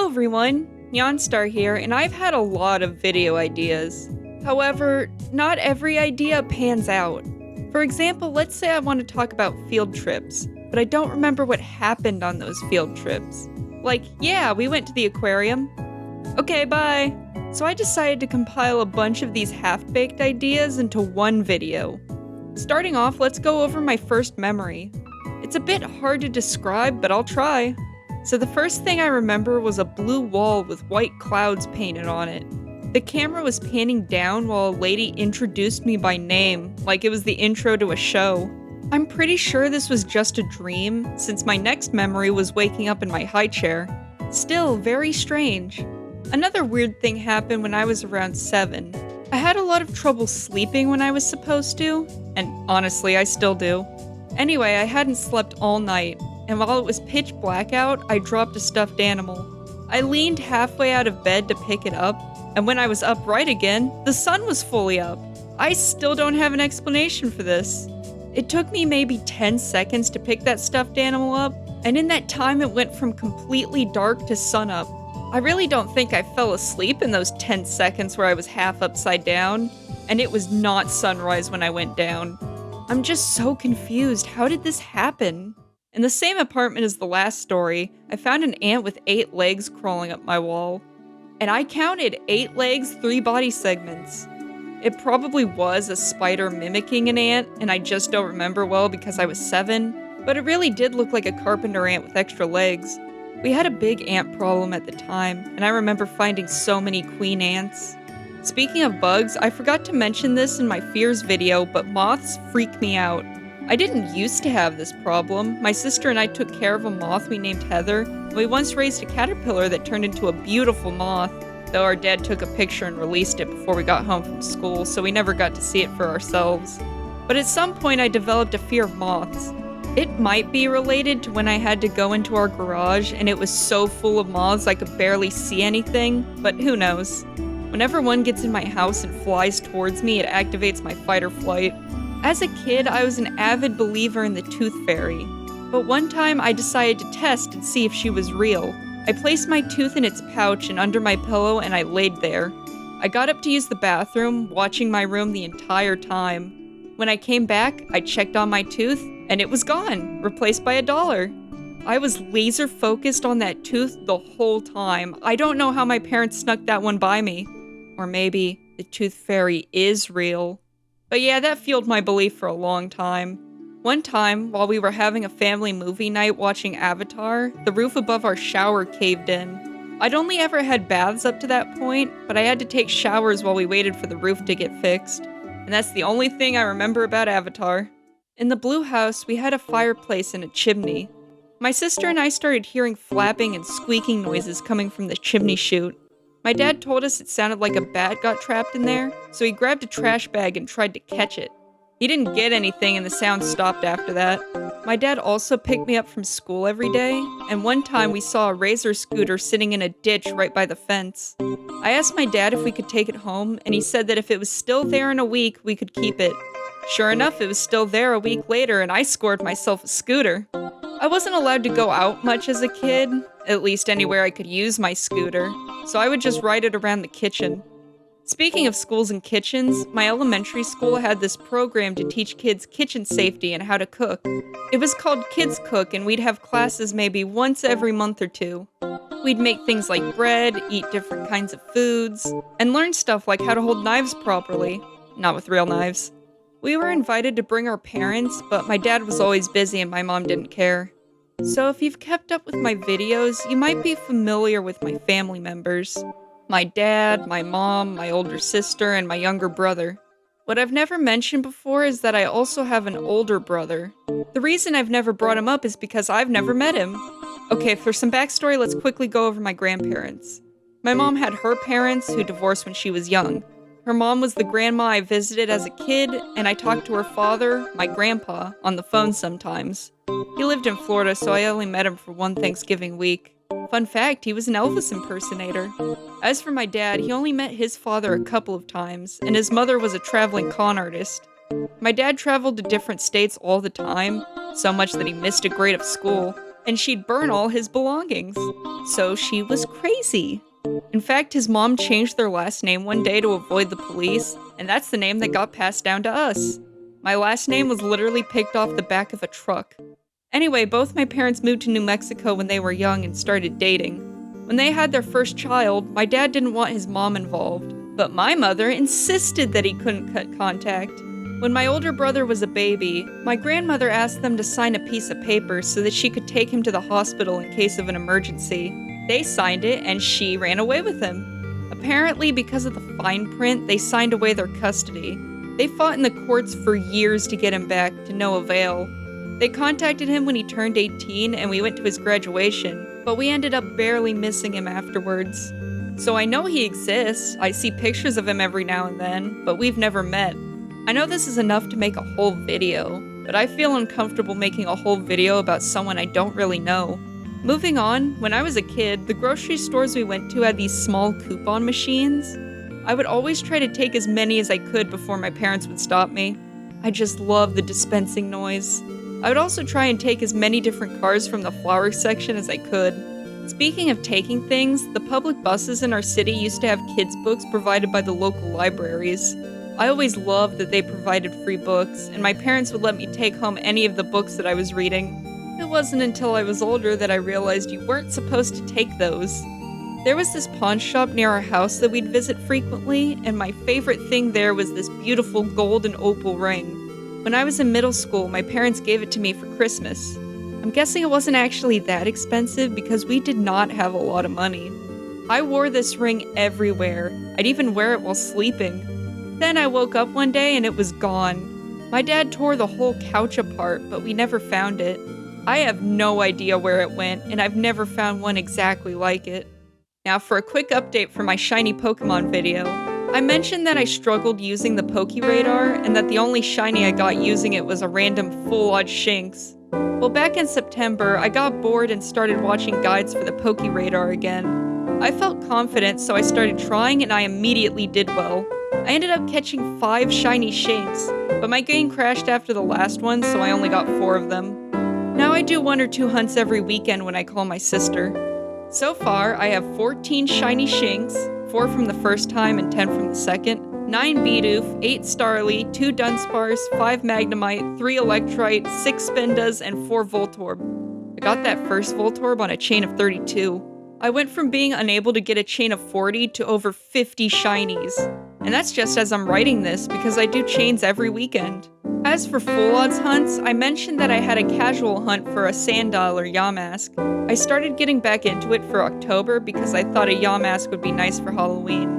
everyone, Nyonstar here, and I've had a lot of video ideas. However, not every idea pans out. For example, let's say I want to talk about field trips, but I don't remember what happened on those field trips. Like, yeah, we went to the aquarium. Okay, bye. So I decided to compile a bunch of these half-baked ideas into one video. Starting off, let's go over my first memory. It's a bit hard to describe, but I'll try. So the first thing I remember was a blue wall with white clouds painted on it. The camera was panning down while a lady introduced me by name, like it was the intro to a show. I'm pretty sure this was just a dream, since my next memory was waking up in my high chair. Still, very strange. Another weird thing happened when I was around 7. I had a lot of trouble sleeping when I was supposed to, and honestly, I still do. Anyway, I hadn't slept all night, and while it was pitch black out, I dropped a stuffed animal. I leaned halfway out of bed to pick it up, and when I was upright again, the sun was fully up. I still don't have an explanation for this. It took me maybe 10 seconds to pick that stuffed animal up, and in that time it went from completely dark to sunup. I really don't think I fell asleep in those 10 seconds where I was half upside down, and it was not sunrise when I went down. I'm just so confused. How did this happen? In the same apartment as the last story, I found an ant with 8 legs crawling up my wall. And I counted 8 legs, 3 body segments. It probably was a spider mimicking an ant, and I just don't remember well because I was 7, but it really did look like a carpenter ant with extra legs. We had a big ant problem at the time, and I remember finding so many queen ants. Speaking of bugs, I forgot to mention this in my fears video, but moths freak me out. I didn't used to have this problem. My sister and I took care of a moth we named Heather, and we once raised a caterpillar that turned into a beautiful moth, though our dad took a picture and released it before we got home from school, so we never got to see it for ourselves. But at some point I developed a fear of moths. It might be related to when I had to go into our garage and it was so full of moths I could barely see anything, but who knows. Whenever one gets in my house and flies towards me, it activates my fight or flight. As a kid, I was an avid believer in the tooth fairy, but one time I decided to test and see if she was real. I placed my tooth in its pouch and under my pillow and I laid there. I got up to use the bathroom, watching my room the entire time. When I came back, I checked on my tooth and it was gone, replaced by $1. I was laser focused on that tooth the whole time. I don't know how my parents snuck that one by me. Or maybe the tooth fairy is real. But yeah, that fueled my belief for a long time. One time, while we were having a family movie night watching Avatar, the roof above our shower caved in. I'd only ever had baths up to that point, but I had to take showers while we waited for the roof to get fixed. And that's the only thing I remember about Avatar. In the blue house, we had a fireplace and a chimney. My sister and I started hearing flapping and squeaking noises coming from the chimney chute. My dad told us it sounded like a bat got trapped in there, so he grabbed a trash bag and tried to catch it. He didn't get anything and the sound stopped after that. My dad also picked me up from school every day, and one time we saw a Razor scooter sitting in a ditch right by the fence. I asked my dad if we could take it home, and he said that if it was still there in a week, we could keep it. Sure enough, it was still there a week later, and I scored myself a scooter. I wasn't allowed to go out much as a kid, at least anywhere I could use my scooter, so I would just ride it around the kitchen. Speaking of schools and kitchens, my elementary school had this program to teach kids kitchen safety and how to cook. It was called Kids Cook, and we'd have classes maybe once every month or 2. We'd make things like bread, eat different kinds of foods, and learn stuff like how to hold knives properly. Not with real knives. We were invited to bring our parents, but my dad was always busy and my mom didn't care. So if you've kept up with my videos, you might be familiar with my family members. My dad, my mom, my older sister, and my younger brother. What I've never mentioned before is that I also have an older brother. The reason I've never brought him up is because I've never met him. Okay, for some backstory, let's quickly go over my grandparents. My mom had her parents, who divorced when she was young. Her mom was the grandma I visited as a kid, and I talked to her father, my grandpa, on the phone sometimes. He lived in Florida, so I only met him for one Thanksgiving week. Fun fact, he was an Elvis impersonator. As for my dad, he only met his father a couple of times, and his mother was a traveling con artist. My dad traveled to different states all the time, so much that he missed a grade of school, and she'd burn all his belongings. So she was crazy. In fact, his mom changed their last name one day to avoid the police, and that's the name that got passed down to us. My last name was literally picked off the back of a truck. Anyway, both my parents moved to New Mexico when they were young and started dating. When they had their first child, my dad didn't want his mom involved, but my mother insisted that he couldn't cut contact. When my older brother was a baby, my grandmother asked them to sign a piece of paper so that she could take him to the hospital in case of an emergency. They signed it, and she ran away with him. Apparently, because of the fine print, they signed away their custody. They fought in the courts for years to get him back, to no avail. They contacted him when he turned 18, and we went to his graduation, but we ended up barely missing him afterwards. So I know he exists, I see pictures of him every now and then, but we've never met. I know this is enough to make a whole video, but I feel uncomfortable making a whole video about someone I don't really know. Moving on, when I was a kid, the grocery stores we went to had these small coupon machines. I would always try to take as many as I could before my parents would stop me. I just love the dispensing noise. I would also try and take as many different cars from the flower section as I could. Speaking of taking things, the public buses in our city used to have kids' books provided by the local libraries. I always loved that they provided free books, and my parents would let me take home any of the books that I was reading. It wasn't until I was older that I realized you weren't supposed to take those. There was this pawn shop near our house that we'd visit frequently, and my favorite thing there was this beautiful gold and opal ring. When I was in middle school, my parents gave it to me for Christmas. I'm guessing it wasn't actually that expensive because we did not have a lot of money. I wore this ring everywhere. I'd even wear it while sleeping. Then I woke up one day and it was gone. My dad tore the whole couch apart, but we never found it. I have no idea where it went, and I've never found one exactly like it. Now for a quick update for my shiny Pokemon video. I mentioned that I struggled using the Poke Radar, and that the only shiny I got using it was a random full-odd Shinx. Well, back in September, I got bored and started watching guides for the Poke Radar again. I felt confident, so I started trying, and I immediately did well. I ended up catching 5 shiny Shinx, but my game crashed after the last one, so I only got 4 of them. Now I do 1 or 2 hunts every weekend when I call my sister. So far, I have 14 shiny Shinx, 4 from the first time and 10 from the second, 9 Bidoof, 8 Starly, 2 Dunsparce, 5 Magnemite, 3 Electrite, 6 Spindas, and 4 Voltorb. I got that first Voltorb on a chain of 32. I went from being unable to get a chain of 40 to over 50 shinies. And that's just as I'm writing this because I do chains every weekend. As for full odds hunts, I mentioned that I had a casual hunt for a Sandile or Yamask. I started getting back into it for October because I thought a Yamask would be nice for Halloween.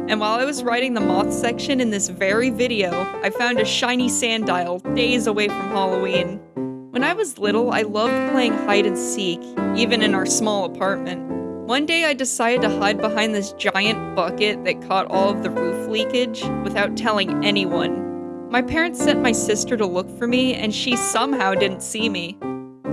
And while I was writing the moth section in this very video, I found a shiny Sandile days away from Halloween. When I was little, I loved playing hide and seek, even in our small apartment. One day I decided to hide behind this giant bucket that caught all of the roof leakage without telling anyone. My parents sent my sister to look for me, and she somehow didn't see me.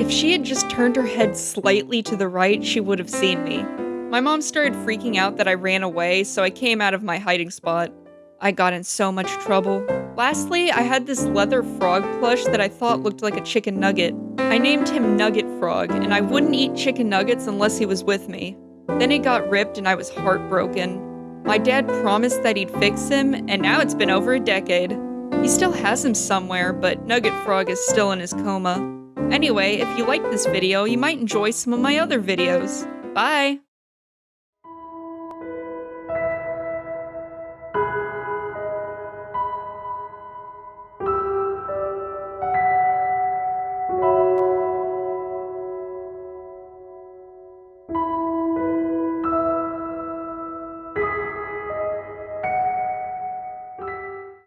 If she had just turned her head slightly to the right, she would have seen me. My mom started freaking out that I ran away, so I came out of my hiding spot. I got in so much trouble. Lastly, I had this leather frog plush that I thought looked like a chicken nugget. I named him Nugget Frog, and I wouldn't eat chicken nuggets unless he was with me. Then he got ripped and I was heartbroken. My dad promised that he'd fix him, and now it's been over a decade. He still has him somewhere, but Nugget Frog is still in his coma. Anyway, if you liked this video, you might enjoy some of my other videos. Bye!